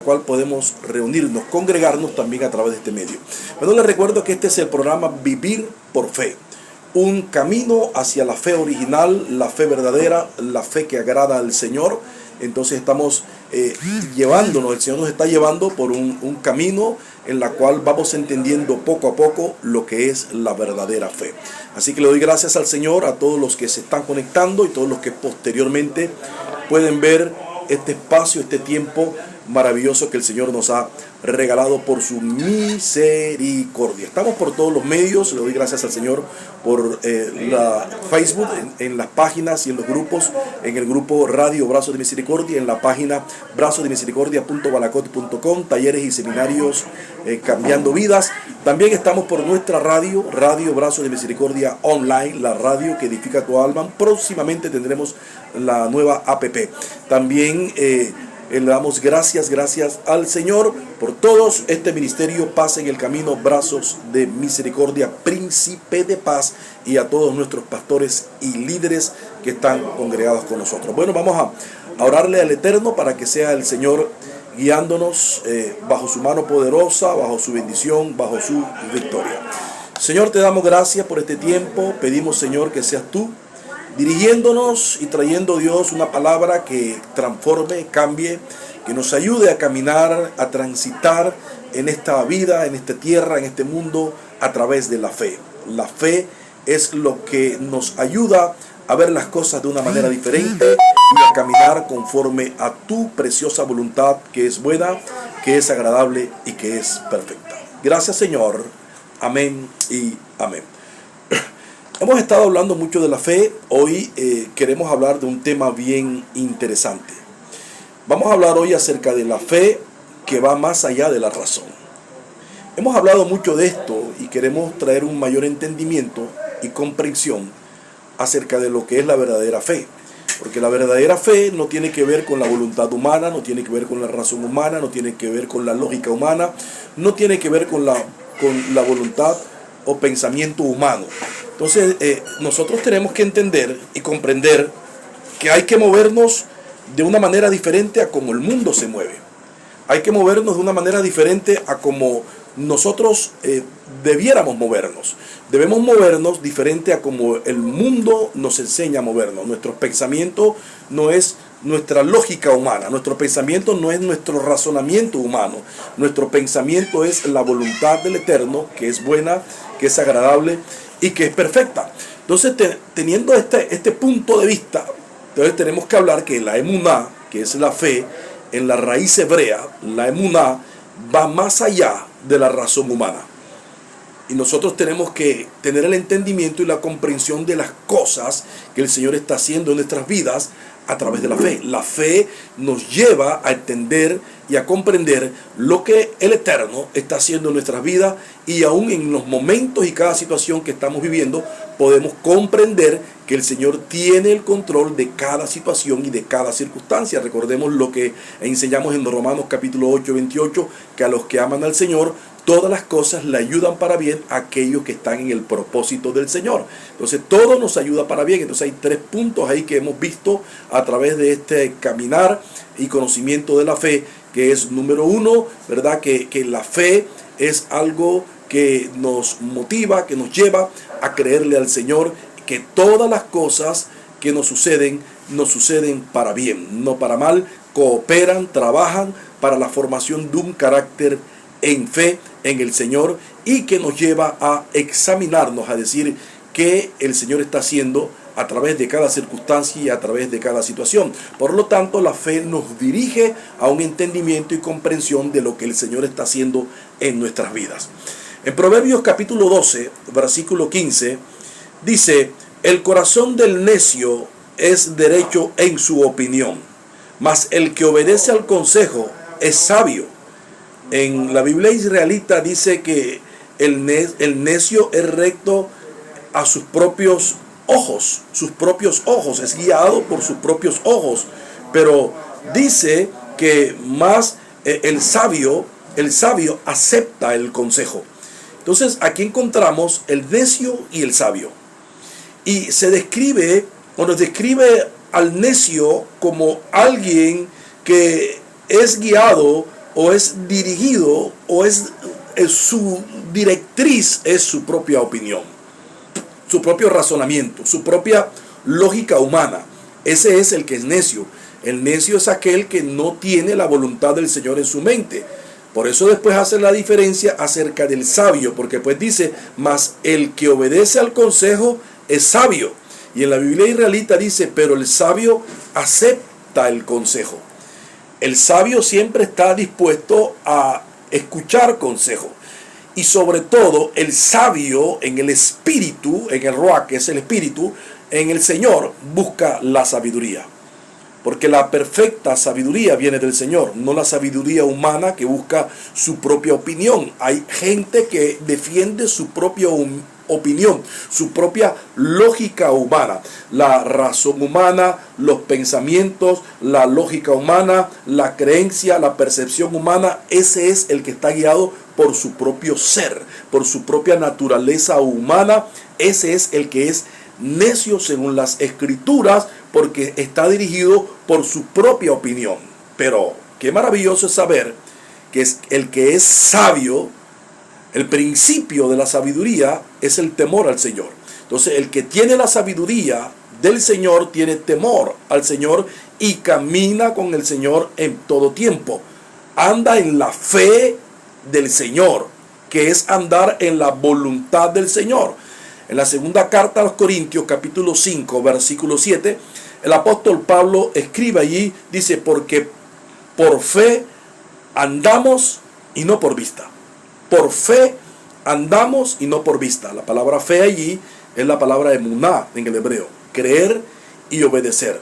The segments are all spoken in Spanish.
cual podemos reunirnos, congregarnos también a través de este medio. Bueno, les recuerdo que este es el programa Vivir por Fe, un camino hacia la fe original, la fe verdadera, la fe que agrada al Señor. Entonces estamos llevándonos, el Señor nos está llevando por un camino en la cual vamos entendiendo poco a poco lo que es la verdadera fe. Así que le doy gracias al Señor, a todos los que se están conectando y todos los que posteriormente pueden ver este espacio, este tiempo maravilloso que el Señor nos ha regalado por su misericordia. Estamos por todos los medios. Le doy gracias al Señor por la Facebook, en las páginas y en los grupos, en el grupo Radio Brazos de Misericordia, en la página brazosdemisericordia.balacot.com, talleres y seminarios cambiando vidas. También estamos por nuestra radio, Radio Brazos de Misericordia Online, la radio que edifica tu alma. Próximamente tendremos la nueva app. También le damos gracias al Señor por todos. Este ministerio Paz en el Camino, Brazos de Misericordia, Príncipe de Paz, y a todos nuestros pastores y líderes que están congregados con nosotros. Bueno, vamos a orarle al Eterno para que sea el Señor guiándonos bajo su mano poderosa, bajo su bendición, bajo su victoria. Señor, te damos gracias por este tiempo. Pedimos, Señor, que seas tú dirigiéndonos y trayendo, Dios, una palabra que transforme, cambie, que nos ayude a caminar, a transitar en esta vida, en esta tierra, en este mundo, a través de la fe. La fe es lo que nos ayuda a ver las cosas de una manera diferente y a caminar conforme a tu preciosa voluntad, que es buena, que es agradable y que es perfecta. Gracias, Señor. Amén y amén. Hemos estado hablando mucho de la fe. Hoy queremos hablar de un tema bien interesante. Vamos a hablar hoy acerca de la fe que va más allá de la razón. Hemos hablado mucho de esto y queremos traer un mayor entendimiento y comprensión acerca de lo que es la verdadera fe. Porque la verdadera fe no tiene que ver con la voluntad humana, no tiene que ver con la razón humana, no tiene que ver con la lógica humana, no tiene que ver con la voluntad o pensamiento humano. Entonces nosotros tenemos que entender y comprender que hay que movernos de una manera diferente a como el mundo se mueve. Hay que movernos de una manera diferente a como nosotros debiéramos movernos. Debemos movernos diferente a como el mundo nos enseña a movernos. Nuestro pensamiento no es nuestra lógica humana, nuestro pensamiento no es nuestro razonamiento humano. Nuestro pensamiento es la voluntad del Eterno, que es buena, que es agradable y que es perfecta. Entonces, teniendo este punto de vista, entonces tenemos que hablar que la emuná, que es la fe, en la raíz hebrea, la emuná va más allá de la razón humana. Y nosotros tenemos que tener el entendimiento y la comprensión de las cosas que el Señor está haciendo en nuestras vidas a través de la fe. La fe nos lleva a entender y a comprender lo que el Eterno está haciendo en nuestras vidas, y aún en los momentos y cada situación que estamos viviendo podemos comprender que el Señor tiene el control de cada situación y de cada circunstancia. Recordemos lo que enseñamos en Romanos capítulo 8, 28, que a los que aman al Señor todas las cosas le ayudan para bien a aquellos que están en el propósito del Señor. Entonces todo nos ayuda para bien. Entonces hay 3 puntos ahí que hemos visto a través de este caminar y conocimiento de la fe, que es número 1, ¿verdad? Que la fe es algo que nos motiva, que nos lleva a creerle al Señor, que todas las cosas que nos suceden para bien, no para mal, cooperan, trabajan para la formación de un carácter en fe en el Señor, y que nos lleva a examinarnos, a decir qué el Señor está haciendo a través de cada circunstancia y a través de cada situación. Por lo tanto, la fe nos dirige a un entendimiento y comprensión de lo que el Señor está haciendo en nuestras vidas. En Proverbios capítulo 12, versículo 15, dice: el corazón del necio es derecho en su opinión, mas el que obedece al consejo es sabio. En la Biblia israelita dice que el necio es recto a sus propios ojos, es guiado por sus propios ojos. Pero dice que más el sabio acepta el consejo. Entonces aquí encontramos el necio y el sabio. Y se describe, o nos describe al necio como alguien que es guiado o es dirigido, o es su directriz es su propia opinión, su propio razonamiento, su propia lógica humana. Ese es el que es necio. El necio es aquel que no tiene la voluntad del Señor en su mente. Por eso después hace la diferencia acerca del sabio, porque pues dice, mas el que obedece al consejo es sabio. Y en la Biblia israelita dice, pero el sabio acepta el consejo. El sabio siempre está dispuesto a escuchar consejo. Y sobre todo, el sabio en el espíritu, en el Ruach, que es el espíritu, en el Señor, busca la sabiduría. Porque la perfecta sabiduría viene del Señor, no la sabiduría humana que busca su propia opinión. Hay gente que defiende su propia opinión, su propia lógica humana, la razón humana, los pensamientos, la lógica humana, la creencia, la percepción humana. Ese es el que está guiado por su propio ser, por su propia naturaleza humana. Ese es el que es necio según las Escrituras, porque está dirigido por su propia opinión. Pero qué maravilloso es saber que es el que es sabio. El principio de la sabiduría es el temor al Señor. Entonces, el que tiene la sabiduría del Señor tiene temor al Señor y camina con el Señor en todo tiempo. Anda en la fe del Señor, que es andar en la voluntad del Señor. En la segunda carta a los Corintios, capítulo 5, versículo 7, el apóstol Pablo escribe allí, dice, porque por fe andamos y no por vista. Por fe andamos y no por vista. La palabra fe allí es la palabra emuná en el hebreo, creer y obedecer.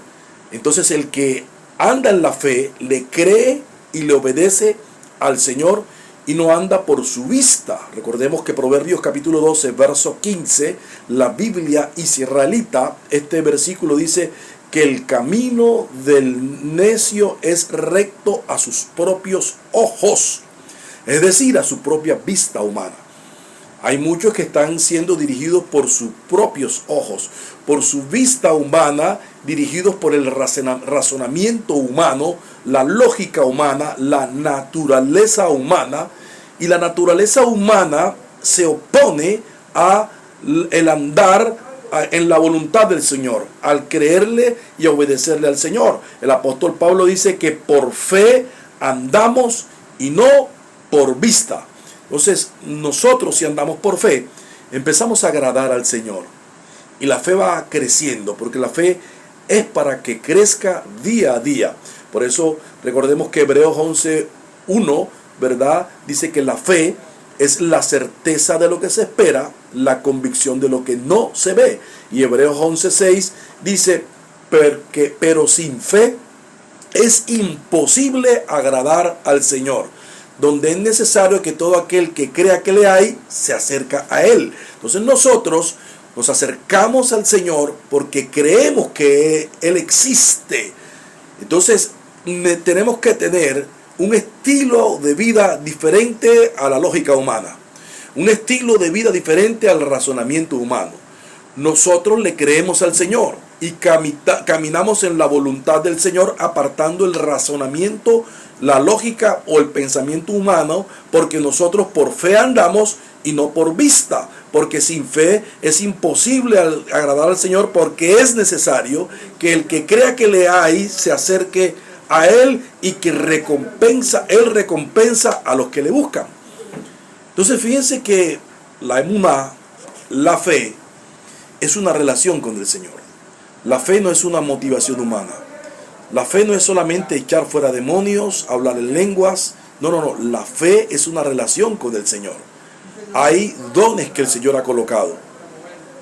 Entonces el que anda en la fe le cree y le obedece al Señor y no anda por su vista. Recordemos que Proverbios capítulo 12, verso 15, la Biblia israelita, este versículo dice que el camino del necio es recto a sus propios ojos, es decir, a su propia vista humana. Hay muchos que están siendo dirigidos por sus propios ojos, por su vista humana, dirigidos por el razonamiento humano, la lógica humana, la naturaleza humana. Y la naturaleza humana se opone a el andar en la voluntad del Señor, al creerle y obedecerle al Señor. El apóstol Pablo dice que por fe andamos y no por vista. Entonces, nosotros, si andamos por fe, empezamos a agradar al Señor. Y la fe va creciendo, porque la fe es para que crezca día a día. Por eso, recordemos que Hebreos 11:1, ¿verdad? Dice que la fe es la certeza de lo que se espera, la convicción de lo que no se ve. Y Hebreos 11:6 dice, pero sin fe es imposible agradar al Señor, donde es necesario que todo aquel que crea que le hay, se acerca a Él. Entonces nosotros nos acercamos al Señor porque creemos que Él existe. Entonces tenemos que tener un estilo de vida diferente a la lógica humana, un estilo de vida diferente al razonamiento humano. Nosotros le creemos al Señor y caminamos en la voluntad del Señor, apartando el razonamiento, la lógica o el pensamiento humano, porque nosotros por fe andamos y no por vista, porque sin fe es imposible agradar al Señor, porque es necesario que el que crea que le hay se acerque a Él y que Él recompensa a los que le buscan. Entonces fíjense que la emuná, la fe, es una relación con el Señor. La fe no es una motivación humana. La fe no es solamente echar fuera demonios, hablar en lenguas. No. La fe es una relación con el Señor. Hay dones que el Señor ha colocado,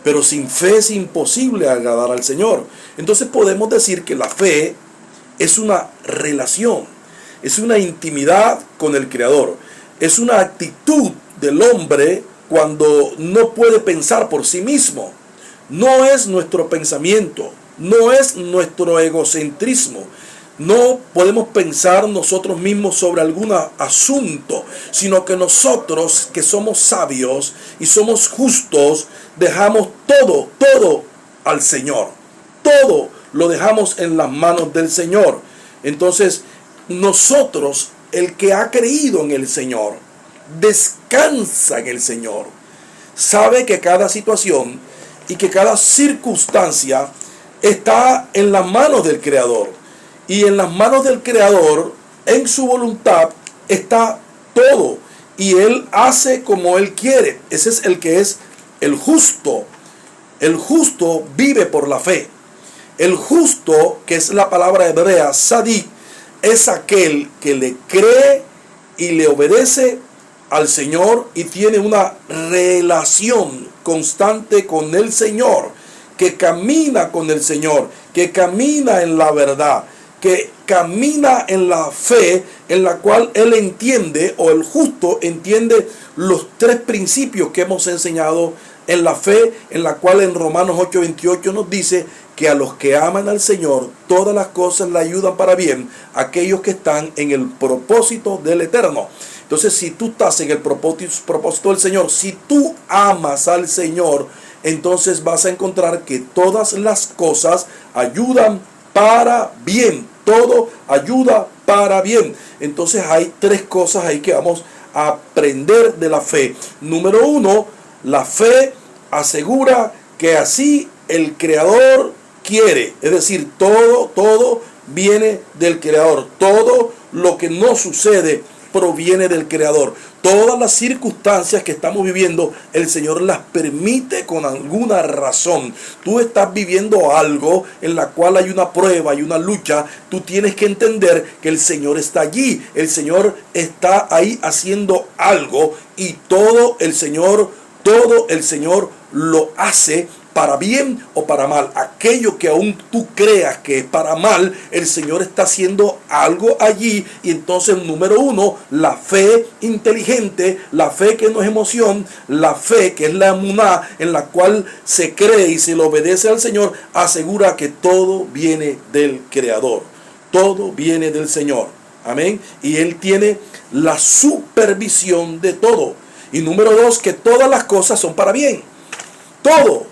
pero sin fe es imposible agradar al Señor. Entonces podemos decir que la fe es una relación, es una intimidad con el Creador, es una actitud del hombre cuando no puede pensar por sí mismo. No es nuestro pensamiento, no es nuestro egocentrismo. No podemos pensar nosotros mismos sobre algún asunto, sino que nosotros, que somos sabios y somos justos, dejamos todo al Señor. Todo lo dejamos en las manos del Señor. Entonces, nosotros el que ha creído en el Señor, descansa en el Señor, sabe que cada situación y que cada circunstancia está en las manos del Creador. Y en las manos del Creador, en su voluntad, está todo. Y Él hace como Él quiere. Ese es el que es el justo. El justo vive por la fe. El justo, que es la palabra hebrea, sadik, es aquel que le cree y le obedece al Señor y tiene una relación constante con el Señor, que camina con el Señor, que camina en la verdad, que camina en la fe en la cual él entiende, o el justo entiende los tres principios que hemos enseñado en la fe, en la cual en Romanos 8:28 nos dice que a los que aman al Señor todas las cosas le ayudan para bien, aquellos que están en el propósito del Eterno. Entonces, si tú estás en el propósito del Señor, si tú amas al Señor, entonces vas a encontrar que todas las cosas ayudan para bien. Todo ayuda para bien. Entonces hay tres cosas ahí que vamos a aprender de la fe. Número uno, la fe asegura que así el Creador quiere. Es decir, todo viene del Creador. Todo lo que no sucede proviene del Creador. Todas las circunstancias que estamos viviendo, el Señor las permite con alguna razón. Tú estás viviendo algo en la cual hay una prueba, hay una lucha. Tú tienes que entender que el Señor está allí. El Señor está ahí haciendo algo y todo el Señor lo hace para bien o para mal. Aquello que aún tú creas que es para mal, el Señor está haciendo algo allí. Y entonces, número uno, la fe inteligente, la fe que no es emoción, la fe que es la emuná, en la cual se cree y se le obedece al Señor, asegura que todo viene del Creador. Todo viene del Señor. Amén. Y Él tiene la supervisión de todo. Y número dos, que todas las cosas son para bien. Todo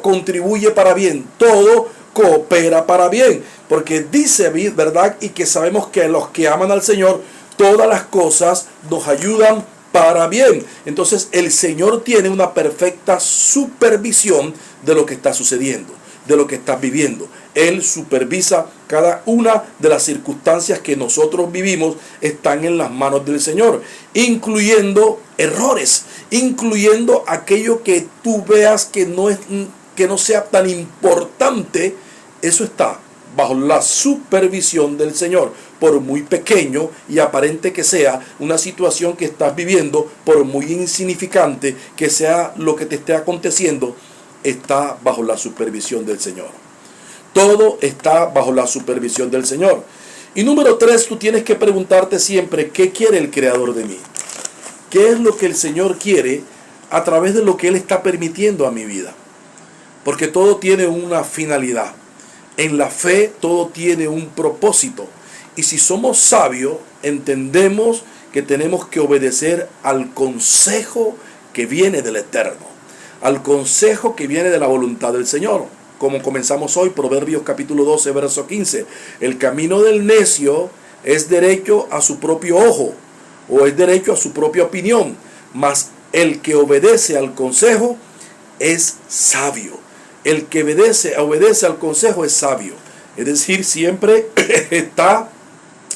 contribuye para bien, todo coopera para bien, porque dice, ¿verdad? Y que sabemos que los que aman al Señor, todas las cosas nos ayudan para bien. Entonces el Señor tiene una perfecta supervisión de lo que está sucediendo, de lo que estás viviendo. Él supervisa cada una de las circunstancias que nosotros vivimos, están en las manos del Señor, incluyendo errores, incluyendo aquello que tú veas que no sea tan importante. Eso está bajo la supervisión del Señor. Por muy pequeño y aparente que sea una situación que estás viviendo, por muy insignificante que sea lo que te esté aconteciendo, está bajo la supervisión del Señor. Todo está bajo la supervisión del Señor. Y número tres, tú tienes que preguntarte siempre, ¿qué quiere el Creador de mí? ¿Qué es lo que el Señor quiere a través de lo que Él está permitiendo a mi vida? Porque todo tiene una finalidad. En la fe todo tiene un propósito. Y si somos sabios, entendemos que tenemos que obedecer al consejo que viene del Eterno, al consejo que viene de la voluntad del Señor. Como comenzamos hoy, Proverbios capítulo 12, verso 15. El camino del necio es derecho a su propio ojo, o es derecho a su propia opinión, mas el que obedece al consejo es sabio. El que obedece al consejo es sabio. Es decir, siempre está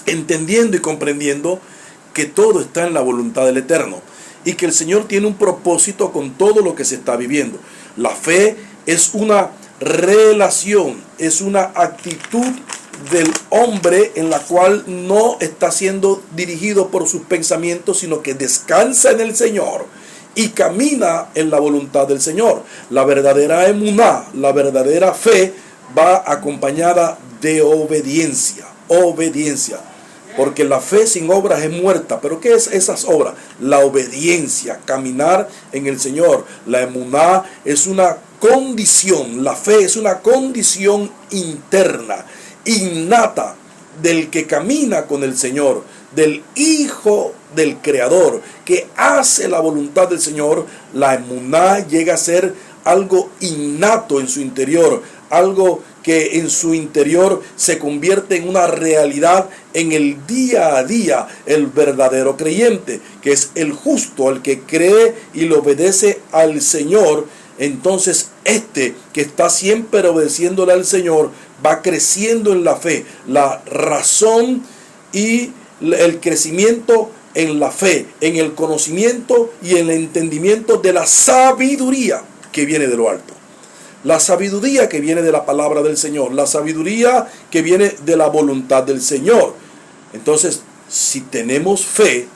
entendiendo y comprendiendo que todo está en la voluntad del Eterno y que el Señor tiene un propósito con todo lo que se está viviendo. La fe es una relación, es una actitud del hombre en la cual no está siendo dirigido por sus pensamientos, sino que descansa en el Señor y camina en la voluntad del Señor. La verdadera emuná, la verdadera fe, va acompañada de obediencia. Obediencia. Porque la fe sin obras es muerta. ¿Pero qué es esas obras? La obediencia, caminar en el Señor. La emuná es una condición, la fe es una condición interna, innata, del que camina con el Señor, del Hijo del Creador, que hace la voluntad del Señor. La emuná llega a ser algo innato en su interior, algo que en su interior se convierte en una realidad en el día a día. El verdadero creyente, que es el justo, el que cree y le obedece al Señor, entonces que está siempre obedeciéndole al Señor, va creciendo en la fe. La razón y el crecimiento en la fe, en el conocimiento y en el entendimiento de la sabiduría que viene de lo alto. La sabiduría que viene de la palabra del Señor, la sabiduría que viene de la voluntad del Señor. Entonces, si tenemos fe,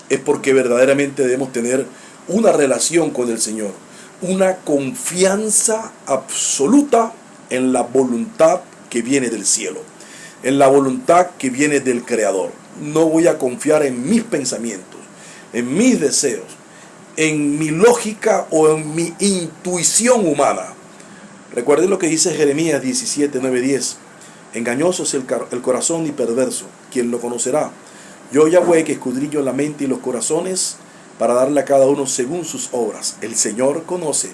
es porque verdaderamente debemos tener una relación con el Señor, una confianza absoluta en la voluntad que viene del cielo, en la voluntad que viene del Creador. No voy a confiar en mis pensamientos, en mis deseos, en mi lógica o en mi intuición humana. Recuerden lo que dice Jeremías 17, 9, 10. Engañoso es el corazón y perverso. ¿Quién lo conocerá? Yo, Yahweh, que escudriño la mente y los corazones para darle a cada uno según sus obras. El Señor conoce.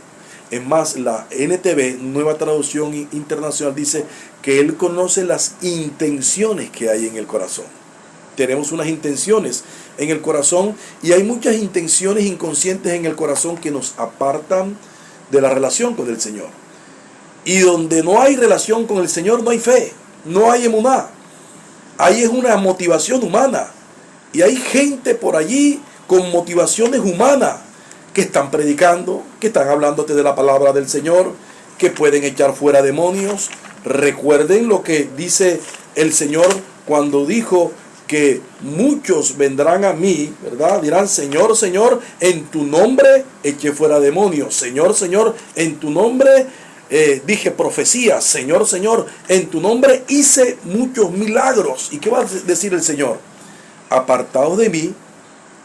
Es más, la NTV, Nueva Traducción Internacional, dice que Él conoce las intenciones que hay en el corazón. Tenemos unas intenciones en el corazón y hay muchas intenciones inconscientes en el corazón que nos apartan de la relación con el Señor. Y donde no hay relación con el Señor no hay fe, no hay emuná. Ahí es una motivación humana. Y hay gente por allí con motivaciones humanas que están predicando, que están hablándote de la palabra del Señor, que pueden echar fuera demonios. Recuerden lo que dice el Señor cuando dijo que muchos vendrán a mí, ¿verdad? Dirán, Señor, Señor, en tu nombre eché fuera demonios. Señor, Señor, en tu nombre dije profecías. Señor, Señor, en tu nombre hice muchos milagros. ¿Y qué va a decir el Señor? Apartados de mí,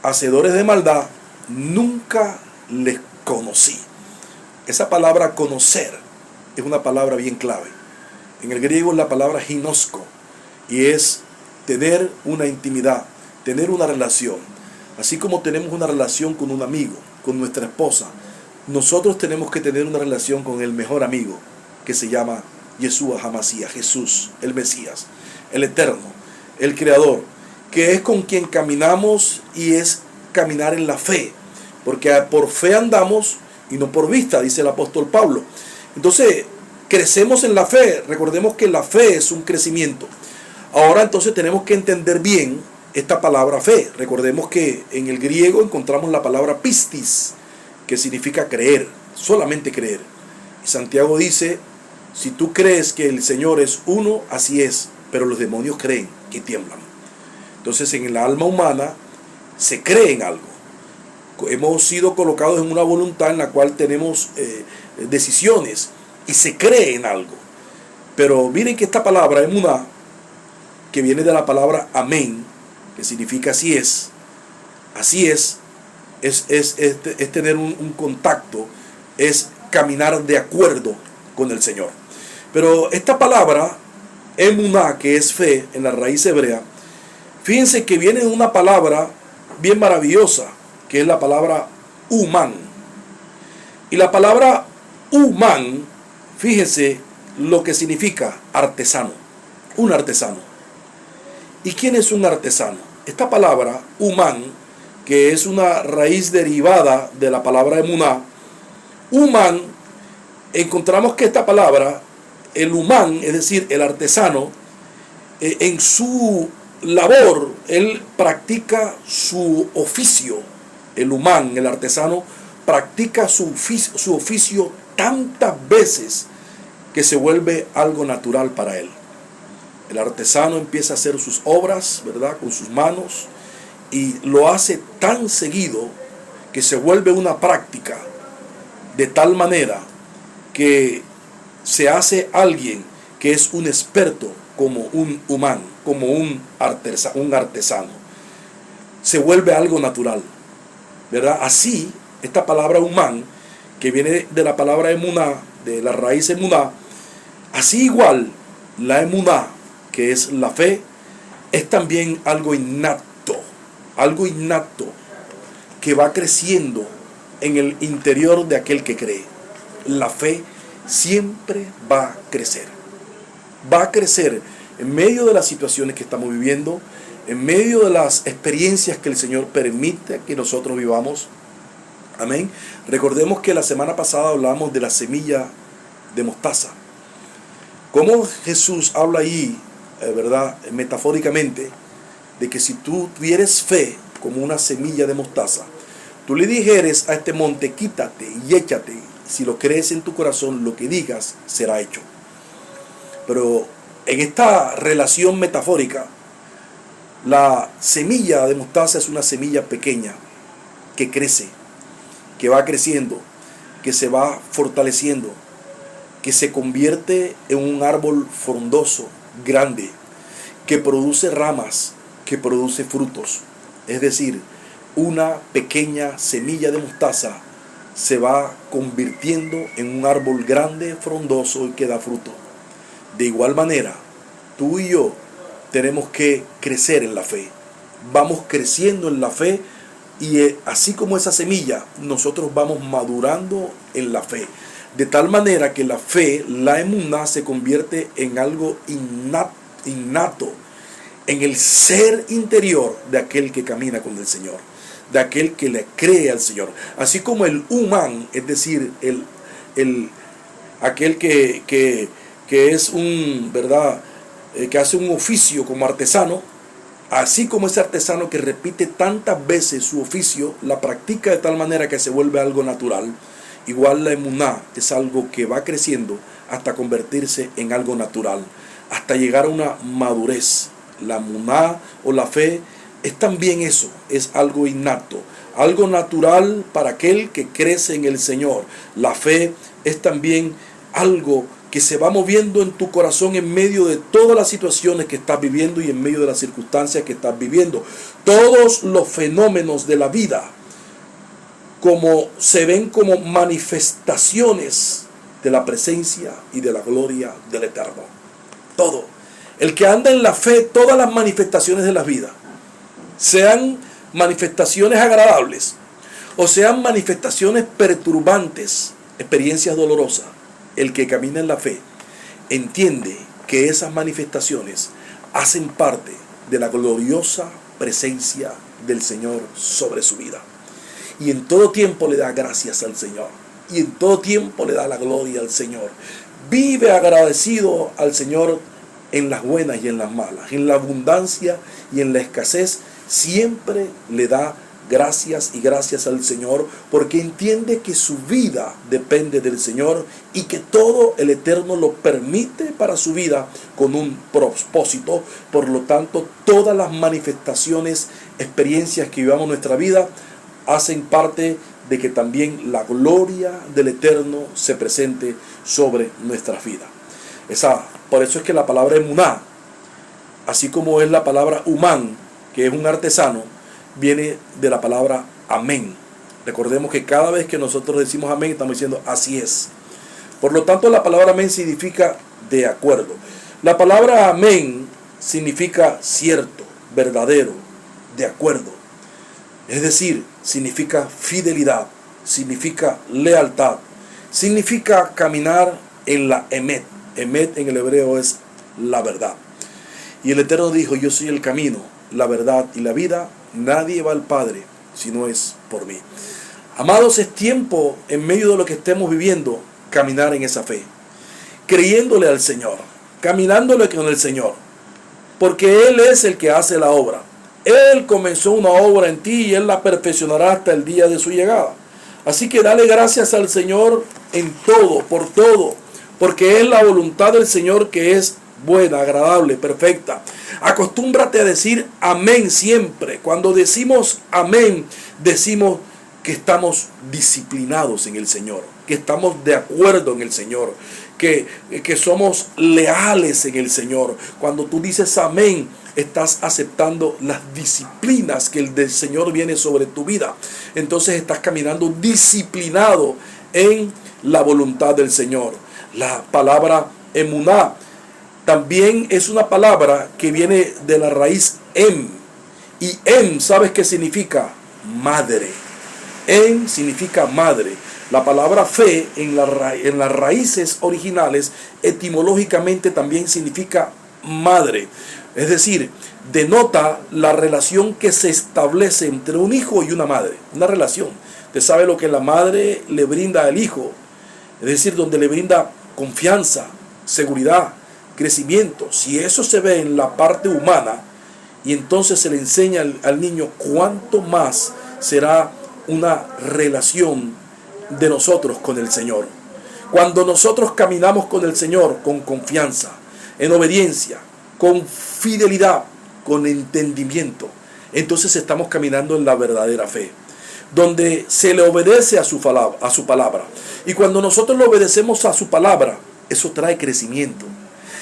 hacedores de maldad, nunca les conocí. Esa palabra conocer es una palabra bien clave. En el griego es la palabra ginosko y es tener una intimidad, tener una relación. Así como tenemos una relación con un amigo, con nuestra esposa, nosotros tenemos que tener una relación con el mejor amigo, que se llama Yeshua HaMashiach, Jesús, el Mesías, el Eterno, el Creador, que es con quien caminamos y es caminar en la fe, porque por fe andamos y no por vista, dice el apóstol Pablo. Entonces, crecemos en la fe. Recordemos que la fe es un crecimiento. Ahora entonces tenemos que entender bien esta palabra fe. Recordemos que en el griego encontramos la palabra pistis, que significa creer, solamente creer. Y Santiago dice, si tú crees que el Señor es uno, así es, pero los demonios creen y tiemblan. Entonces en el alma humana se cree en algo. Hemos sido colocados en una voluntad en la cual tenemos decisiones y se cree en algo. Pero miren que esta palabra emuná, que viene de la palabra amén, que significa así es tener un contacto, es caminar de acuerdo con el Señor. Pero esta palabra emuná, que es fe en la raíz hebrea, fíjense que viene de una palabra bien maravillosa, que es la palabra humán. Y la palabra humán, fíjense lo que significa artesano, un artesano. ¿Y quién es un artesano? Esta palabra humán, que es una raíz derivada de la palabra emuná, humán, encontramos que esta palabra, el humán, es decir, el artesano, en su labor, él practica su oficio. El humán, el artesano, practica su oficio tantas veces que se vuelve algo natural para él. El artesano empieza a hacer sus obras, ¿verdad?, con sus manos, y lo hace tan seguido que se vuelve una práctica, de tal manera que se hace alguien que es un experto como un humán, como un artesano. Se vuelve algo natural, ¿verdad? Así, esta palabra humán, que viene de la palabra emuná, de la raíz emuná, así igual la emuná, que es la fe, es también algo innato, que va creciendo en el interior de aquel que cree. La fe siempre va a crecer. va a crecer en medio de las situaciones que estamos viviendo, en medio de las experiencias que el Señor permite que nosotros vivamos. Amén. Recordemos que la semana pasada hablamos de la semilla de mostaza. Cómo Jesús habla ahí, ¿verdad? Metafóricamente, de que si tú tuvieres fe como una semilla de mostaza, tú le dijeres a este monte, quítate y échate. Si lo crees en tu corazón, lo que digas será hecho. Pero en esta relación metafórica, la semilla de mostaza es una semilla pequeña que crece, que va creciendo, que se va fortaleciendo, que se convierte en un árbol frondoso, grande, que produce ramas, que produce frutos. Es decir, una pequeña semilla de mostaza se va convirtiendo en un árbol grande, frondoso y que da fruto. De igual manera, tú y yo tenemos que crecer en la fe. Vamos creciendo en la fe y así como esa semilla, nosotros vamos madurando en la fe. De tal manera que la fe, la emuná, se convierte en algo innato, en el ser interior de aquel que camina con el Señor, de aquel que le cree al Señor. Así como el humán, es decir, aquel que es un, ¿verdad?, que hace un oficio como artesano, así como ese artesano que repite tantas veces su oficio, la practica de tal manera que se vuelve algo natural. Igual la emuná es algo que va creciendo hasta convertirse en algo natural, hasta llegar a una madurez. La emuná o la fe es también eso, es algo innato, algo natural para aquel que crece en el Señor. La fe es también algo que se va moviendo en tu corazón en medio de todas las situaciones que estás viviendo y en medio de las circunstancias que estás viviendo. Todos los fenómenos de la vida como se ven como manifestaciones de la presencia y de la gloria del Eterno. Todo. El que anda en la fe, todas las manifestaciones de la vida, sean manifestaciones agradables o sean manifestaciones perturbantes, experiencias dolorosas, el que camina en la fe entiende que esas manifestaciones hacen parte de la gloriosa presencia del Señor sobre su vida. Y en todo tiempo le da gracias al Señor. Y en todo tiempo le da la gloria al Señor. Vive agradecido al Señor en las buenas y en las malas. En la abundancia y en la escasez. Siempre le da gracias y gracias al Señor. Porque entiende que su vida depende del Señor. Y que todo el Eterno lo permite para su vida con un propósito. Por lo tanto, todas las manifestaciones, experiencias que vivamos en nuestra vida hacen parte de que también la gloria del Eterno se presente sobre nuestras vidas. Por eso es que la palabra emuná, así como es la palabra humán, que es un artesano, viene de la palabra amén. Recordemos que cada vez que nosotros decimos amén, estamos diciendo así es. Por lo tanto, la palabra amén significa de acuerdo. La palabra amén significa cierto, verdadero, de acuerdo. Es decir, significa fidelidad, significa lealtad, significa caminar en la emet. Emet en el hebreo es la verdad. Y el Eterno dijo, yo soy el camino, la verdad y la vida. Nadie va al Padre si no es por mí. Amados, es tiempo, en medio de lo que estemos viviendo, caminar en esa fe, creyéndole al Señor, caminándole con el Señor, porque Él es el que hace la obra. Él comenzó una obra en ti y Él la perfeccionará hasta el día de su llegada. Así que dale gracias al Señor en todo, porque es la voluntad del Señor que es buena, agradable, perfecta. Acostúmbrate a decir amén siempre. Cuando decimos amén, decimos que estamos disciplinados en el Señor, que estamos de acuerdo en el Señor, que somos leales en el Señor. Cuando tú dices amén, estás aceptando las disciplinas que el del Señor viene sobre tu vida. Entonces estás caminando disciplinado en la voluntad del Señor. La palabra emuná también es una palabra que viene de la raíz em. Y em, ¿sabes qué significa? Madre. En significa madre. La palabra fe en las raíces originales etimológicamente también significa madre. Es decir, denota la relación que se establece entre un hijo y una madre. Una relación. Usted sabe lo que la madre le brinda al hijo. Es decir, donde le brinda confianza, seguridad, crecimiento. Si eso se ve en la parte humana y entonces se le enseña al niño, cuánto más será una relación de nosotros con el Señor. Cuando nosotros caminamos con el Señor con confianza, en obediencia, con fidelidad, con entendimiento, entonces estamos caminando en la verdadera fe, donde se le obedece a su palabra. Y cuando nosotros le obedecemos a su palabra, eso trae crecimiento.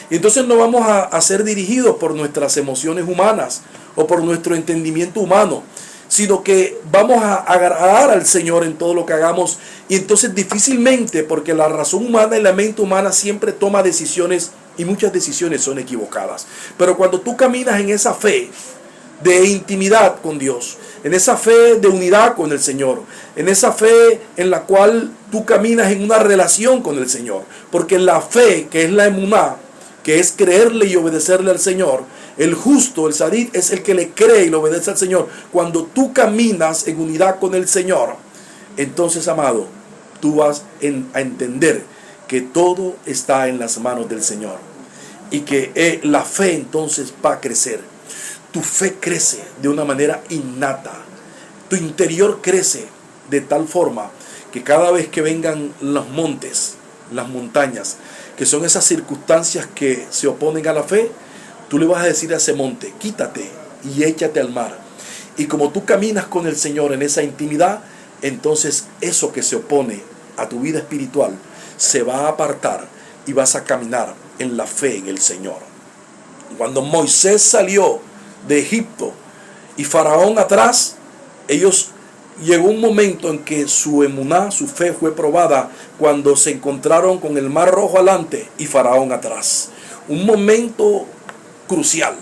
Y entonces no vamos a ser dirigidos por nuestras emociones humanas o por nuestro entendimiento humano, sino que vamos a agradar al Señor en todo lo que hagamos. Y entonces difícilmente, porque la razón humana y la mente humana siempre toma decisiones, y muchas decisiones son equivocadas. Pero cuando tú caminas en esa fe de intimidad con Dios, en esa fe de unidad con el Señor, en esa fe en la cual tú caminas en una relación con el Señor, porque la fe, que es la emuná, que es creerle y obedecerle al Señor, el justo, el sadid, es el que le cree y le obedece al Señor. Cuando tú caminas en unidad con el Señor, entonces, amado, tú vas a entender que todo está en las manos del Señor y que la fe entonces va a crecer. Tu fe crece de una manera innata. Tu interior crece de tal forma que cada vez que vengan los montes, las montañas, que son esas circunstancias que se oponen a la fe, tú le vas a decir a ese monte, quítate y échate al mar. Y como tú caminas con el Señor en esa intimidad, entonces eso que se opone a tu vida espiritual se va a apartar y vas a caminar en la fe en el Señor. Cuando Moisés salió de Egipto y Faraón atrás, llegó un momento en que su emuná, su fe fue probada cuando se encontraron con el Mar Rojo adelante y Faraón atrás. Un momento crucial,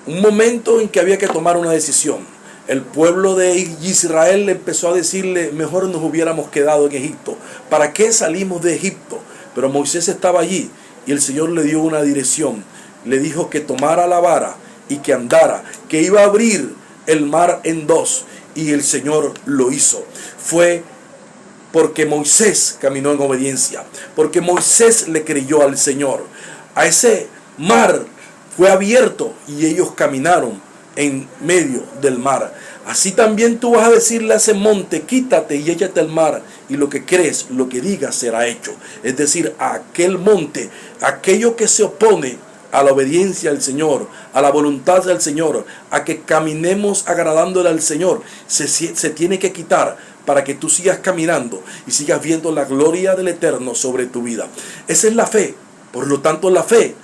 un momento en que había que tomar una decisión. El pueblo de Israel empezó a decirle, mejor nos hubiéramos quedado en Egipto. ¿Para qué salimos de Egipto? Pero Moisés estaba allí y el Señor le dio una dirección. Le dijo que tomara la vara y que andara, que iba a abrir el mar en dos. Y el Señor lo hizo. Fue porque Moisés caminó en obediencia, porque Moisés le creyó al Señor. A ese mar fue abierto y ellos caminaron en medio del mar. Así también tú vas a decirle a ese monte, quítate y échate al mar, y lo que crees, lo que digas será hecho. Es decir, a aquel monte, aquello que se opone a la obediencia al Señor, a la voluntad del Señor, a que caminemos agradándole al Señor, se tiene que quitar para que tú sigas caminando y sigas viendo la gloria del Eterno sobre tu vida. Esa es la fe. Por lo tanto, la fe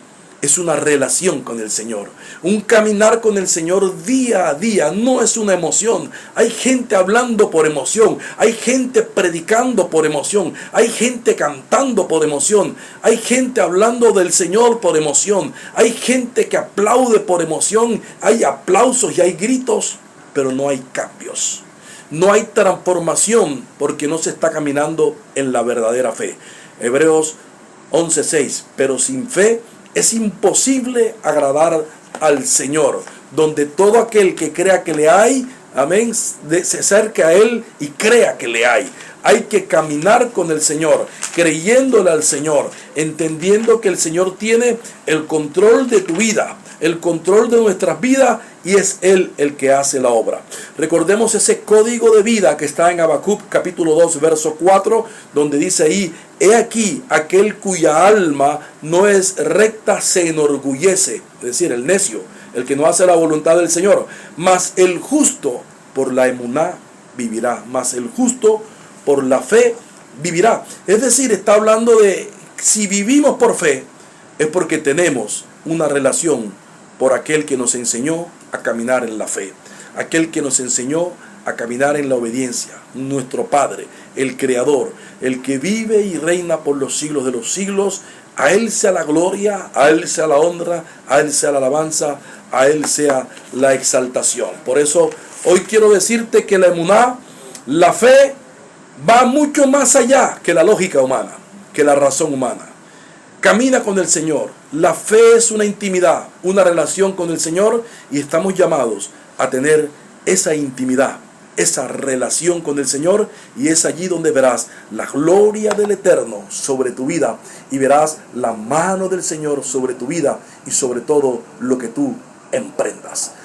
es una relación con el Señor. Un caminar con el Señor día a día. No es una emoción. Hay gente hablando por emoción. Hay gente predicando por emoción. Hay gente cantando por emoción. Hay gente hablando del Señor por emoción. Hay gente que aplaude por emoción. Hay aplausos y hay gritos, pero no hay cambios. No hay transformación porque no se está caminando en la verdadera fe. Hebreos 11:6. Pero sin fe es imposible agradar al Señor, donde todo aquel que crea que le hay, amén, se acerque a Él y crea que le hay. Hay que caminar con el Señor, creyéndole al Señor, entendiendo que el Señor tiene el control de tu vida, el control de nuestras vidas, y es Él el que hace la obra. Recordemos ese código de vida que está en Habacuc capítulo 2 verso 4, donde dice ahí, he aquí aquel cuya alma no es recta se enorgullece, es decir, el necio, el que no hace la voluntad del Señor, mas el justo por la emuná vivirá, mas el justo por la fe vivirá. Es decir, está hablando de si vivimos por fe, es porque tenemos una relación por aquel que nos enseñó a caminar en la fe, aquel que nos enseñó a caminar en la obediencia, nuestro Padre, el Creador, el que vive y reina por los siglos de los siglos. A Él sea la gloria, a Él sea la honra, a Él sea la alabanza, a Él sea la exaltación. Por eso hoy quiero decirte que la emuná, la fe, Va mucho más allá que la lógica humana, que la razón humana. Camina con el Señor. La fe es una intimidad, una relación con el Señor, y estamos llamados a tener esa intimidad, esa relación con el Señor, y es allí donde verás la gloria del Eterno sobre tu vida y verás la mano del Señor sobre tu vida y sobre todo lo que tú emprendas.